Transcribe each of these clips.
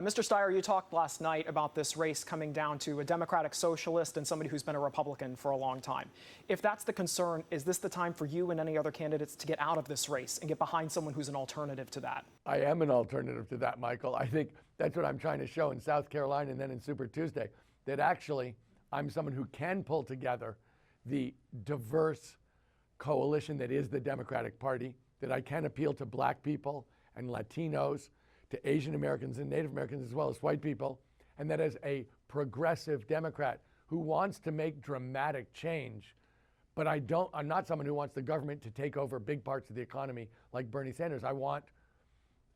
Mr. Steyer, you talked last night about this race coming down to a Democratic socialist and somebody who's been a Republican for a long time. If that's the concern, is this the time for you and any other candidates to get out of this race and get behind someone who's an alternative to that? I am an alternative to that, Michael. I think that's what I'm trying to show in South Carolina and then in Super Tuesday, that actually I'm someone who can pull together the diverse coalition that is the Democratic Party, that I can appeal to black people and Latinos, to Asian Americans and Native Americans, as well as white people, and that as a progressive Democrat who wants to make dramatic change, but I'm not someone who wants the government to take over big parts of the economy like Bernie Sanders.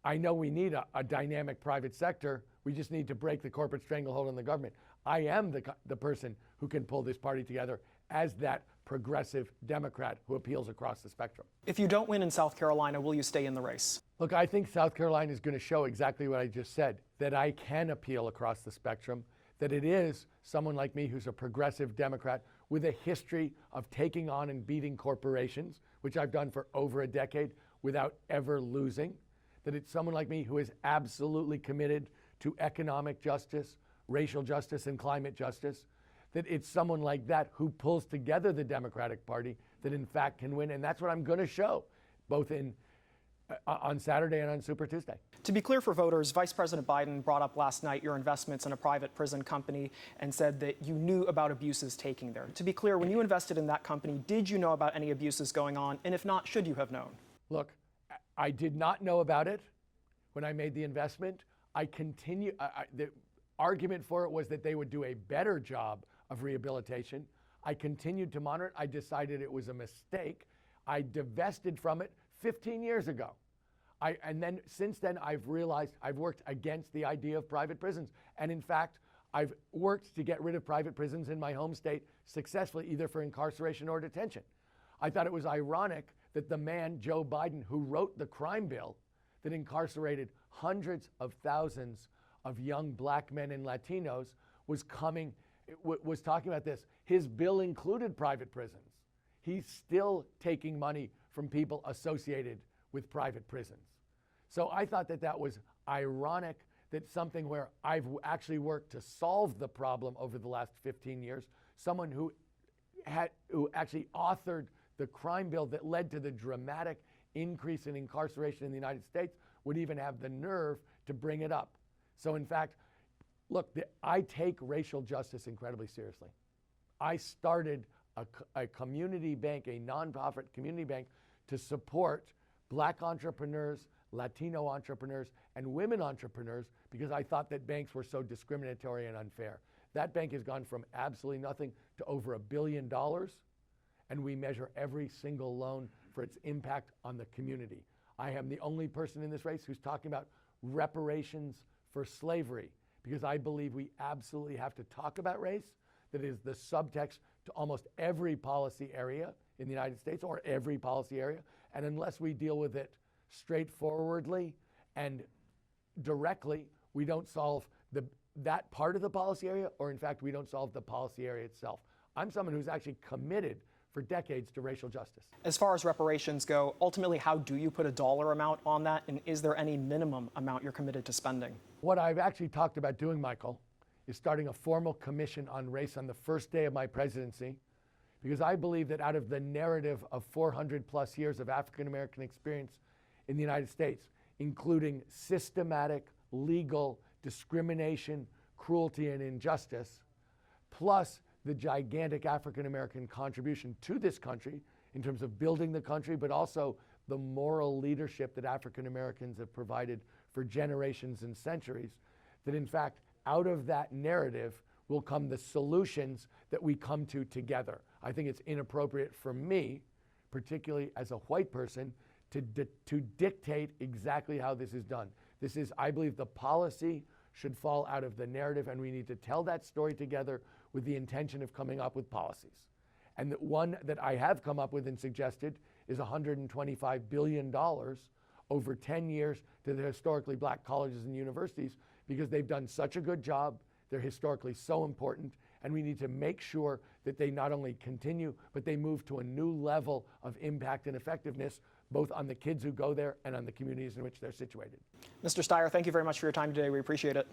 I know we need a dynamic private sector. We just need to break the corporate stranglehold on the government. I am the person who can pull this party together as that progressive Democrat who appeals across the spectrum. If you don't win in South Carolina, will you stay in the race? Look, I think South Carolina is going to show exactly what I just said, that I can appeal across the spectrum, that it is someone like me who's a progressive Democrat with a history of taking on and beating corporations, which I've done for over a decade without ever losing, that it's someone like me who is absolutely committed to economic justice, racial justice, and climate justice, that it's someone like that who pulls together the Democratic Party that in fact can win. And that's what I'm going to show, both on Saturday and on Super Tuesday. To be clear for voters, Vice President Biden brought up last night your investments in a private prison company and said that you knew about abuses taking there. To be clear, when you invested in that company, did you know about any abuses going on? And if not, should you have known? Look, I did not know about it when I made the investment. The argument for it was that they would do a better job of rehabilitation. I continued to monitor it. I decided it was a mistake. I divested from it 15 years ago. And then since then, I've realized I've worked against the idea of private prisons. And in fact, I've worked to get rid of private prisons in my home state successfully, either for incarceration or detention. I thought it was ironic that the man, Joe Biden, who wrote the crime bill that incarcerated hundreds of thousands of young black men and Latinos, was talking about this. His bill included private prisons. He's still taking money from people associated with private prisons. So I thought that was ironic, that something where I've actually worked to solve the problem over the last 15 years, someone who actually authored the crime bill that led to the dramatic increase in incarceration in the United States, would even have the nerve to bring it up. So in fact, look, I take racial justice incredibly seriously. I started a community bank, a nonprofit community bank, to support black entrepreneurs, Latino entrepreneurs, and women entrepreneurs, because I thought that banks were so discriminatory and unfair. That bank has gone from absolutely nothing to over $1 billion, and we measure every single loan for its impact on the community. I am the only person in this race who's talking about reparations for slavery, because I believe we absolutely have to talk about race. That is the subtext to almost every policy area in the United States, or every policy area. And unless we deal with it straightforwardly and directly, we don't solve that part of the policy area, or in fact, we don't solve the policy area itself. I'm someone who's actually committed for decades to racial justice. As far as reparations go, ultimately, how do you put a dollar amount on that? And is there any minimum amount you're committed to spending? What I've actually talked about doing, Michael, is starting a formal commission on race on the first day of my presidency, because I believe that out of the narrative of 400 plus years of African American experience in the United States, including systematic, legal discrimination, cruelty, and injustice, plus the gigantic African American contribution to this country in terms of building the country, but also the moral leadership that African Americans have provided for generations and centuries, that in fact, out of that narrative will come the solutions that we come to together. I think it's inappropriate for me, particularly as a white person, to dictate exactly how this is done. I believe the policy should fall out of the narrative, and we need to tell that story together with the intention of coming up with policies. And the one that I have come up with and suggested is $125 billion over 10 years to the historically black colleges and universities, because they've done such a good job. They're historically so important, and we need to make sure that they not only continue, but they move to a new level of impact and effectiveness both on the kids who go there and on the communities in which they're situated. Mr. Steyer, thank you very much for your time today. We appreciate it.